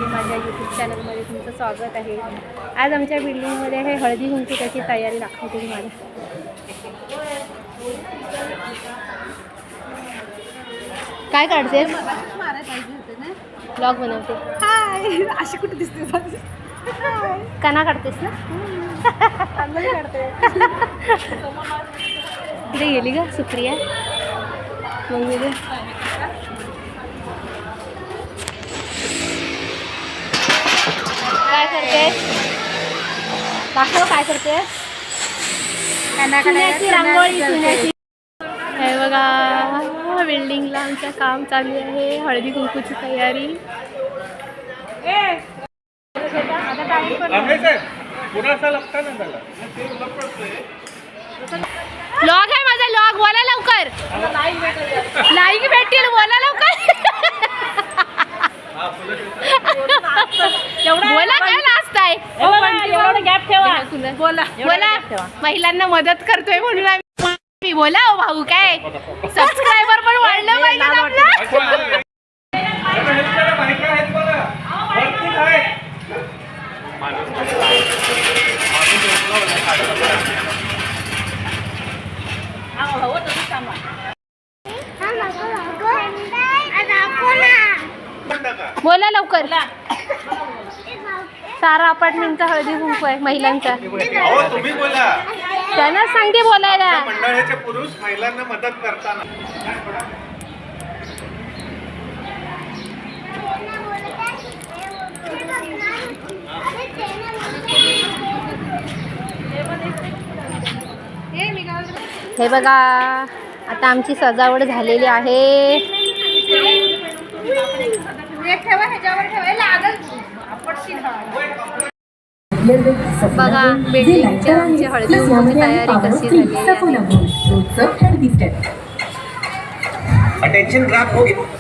Recipe माझ्या YouTube चॅनलमध्ये तुमचं स्वागत आहे। आज आमच्या बिल्डिंगमध्ये आहे हळदी कुंकू, त्याची तयारी दाखवते तुम्हाला। काय काढते? ब्लॉग बनवते। हाय, अशी कुठे दिसते? काना काढतेस ना? इकडे गेली का सुप्रिया? मग काय करते? दाखव काय करते? चुन्याची रांगोळी, चुन्याची। हे बघा, बिल्डिंगला आमचं काम चालू आहे, हळदी कुंकूची तयारी। लॉग आहे माझा, लॉग बोला लवकर। लाईक भेटेल, बोला लवकर। बोला काय लास्ट आहे? गॅप ठेवा, बोला बोला। महिलांना मदत करतोय म्हणून आम्ही बोला। ओ भाऊ, काय सबस्क्रायबर पण वाढलं पाहिजे आपलं। बोला लवकर। सारा अपार्टमेंटचा हळदी कुंकू आहे महिलांचा। तुम्ही बोला, त्यांना सांगते बोलायला। मंडळाचे पुरुष महिलांना मदत करताना हे बघा, आता आमची सजावट झालेली आहे। बघा, बिल्डिंगची आमची हळदी कुंकूची तयारी कशी झाली आहे। अटेंशन ग्राफ हो गया।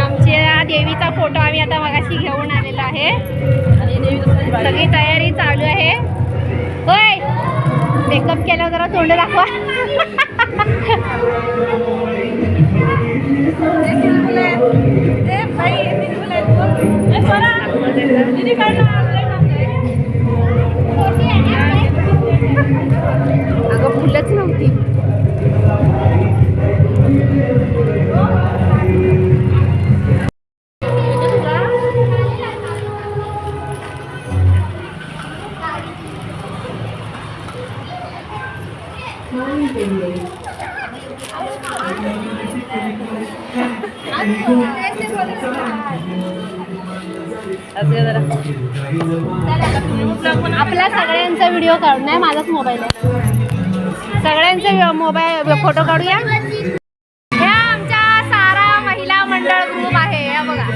आमच्या देवीचा फोटो आम्ही आता मगाशी घेऊन आलेला आहे। सगळी तयारी चालू आहे। होय, मेकअप केल्यावर जरा तोंड दाखवा। अगं, फुलच नव्हती। आपला सगळ्यांचा व्हिडिओ काढून नाही, माझाच मोबाईल आहे। सगळ्यांचे मोबाईल फोटो काढूया। हे आमच्या सारा महिला मंडळ ग्रुप आहे, हे बघा।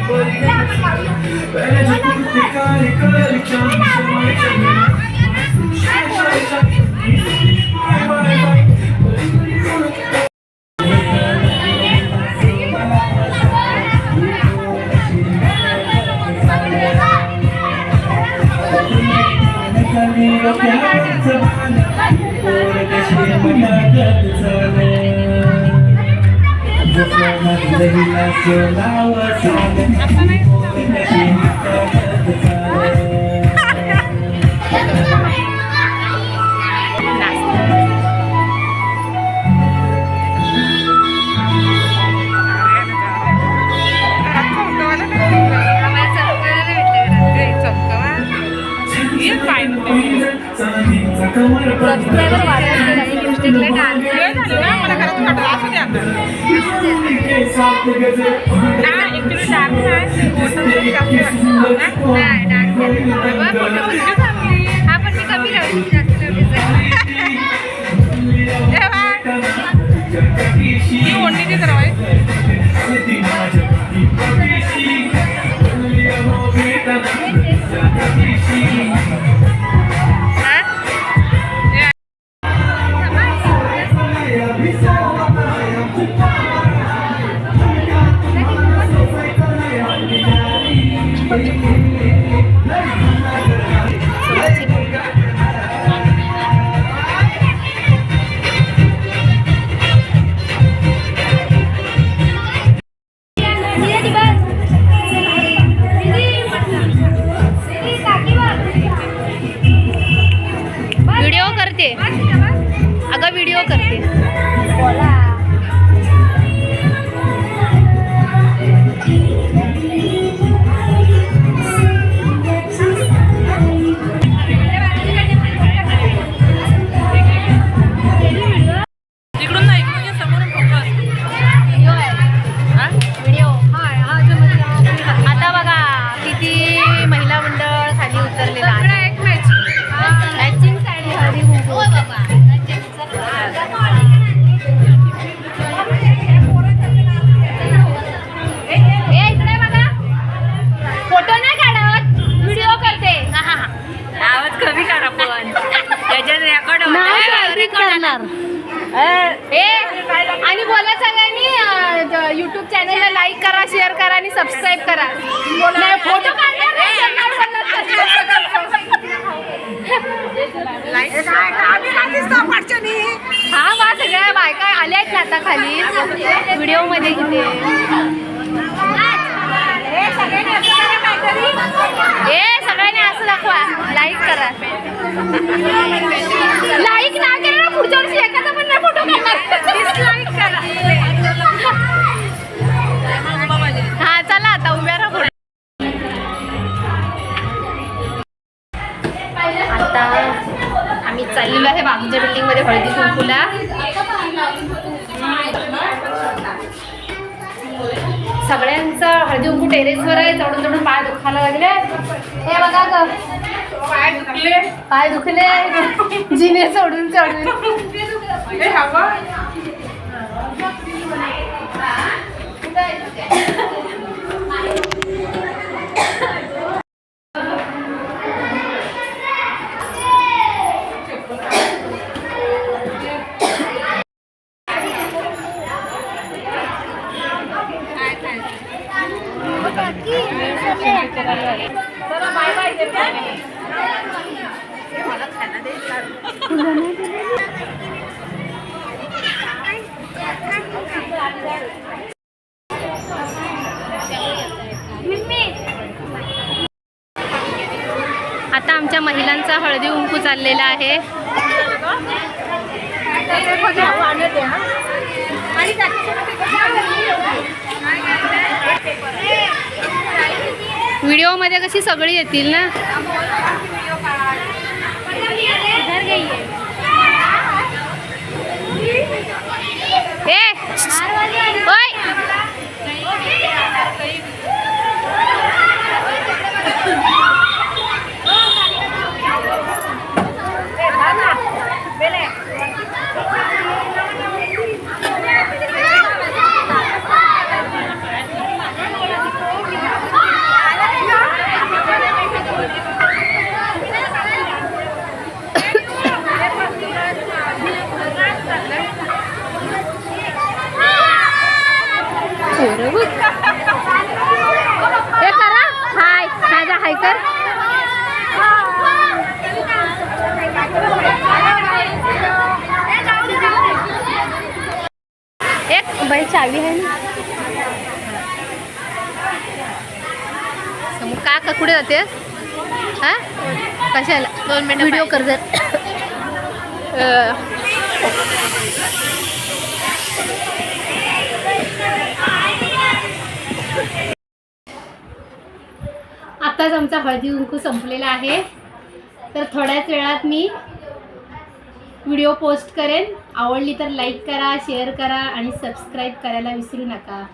सबस्क्रायबर वाढवतील आणि मिस्टेकला डान्स हा पण मी कमी लावली, जास्त लावली। व्हिडिओ करते अगं, व्हिडिओ करते. आता बघा किती महिला मंडळ खाली उतरलेलं आहे. मॅचिंग साडी हळदी कुंकू. ए, इकडे बघा. फोटो नाही काढत, व्हिडिओ करते. आवाज कमी करा पण त्याच्यात रेकॉर्ड करणार. आणि बोला सगळ्यांनी युट्यूब चॅनलला लाईक करा, शेअर करा आणि सबस्क्राईब करा. नाही, फोटो काढणार नाही, हा बा, सगळ्या बायका आल्या आहेत ना आता खाली व्हिडिओ मध्ये. किती सगळ्यांनी असं दाखवा, लाईक करा. लाईक ना केलं पुढच्या वर्षी एखादा पण नाही फोटो डिसलाईक करा. हा चला आता उभ्या राहा. आता आम्ही चाललेलो आहे बाबूच्या बिल्डिंग मध्ये हळदी कुंकूला. सगळ्यांचं हळदी कुंकू टेरेसवर आहे. चढून चढून पाय दुखायला लागले. हे बघा ग, पाय दुखले जिने चढून चढून. आता आमच्या महिलांचा हळदी कुंकू चाललेला आहे. व्हिडिओ मध्ये कशी सगळी येतील ना. हे करा, हाय माझा हाय कर. एक बाई चावी आहे ना. का कुठे जातेस? हा कशाला? 2 मिनिट व्हिडिओ कर जर. आताच आमचा हळदी कुंकू संपलेला आहे. तर थोड्याच वेळात मी व्हिडिओ पोस्ट करेन. आवडली तर लाईक करा, शेअर करा आणि सबस्क्राईब करायला विसरू नका.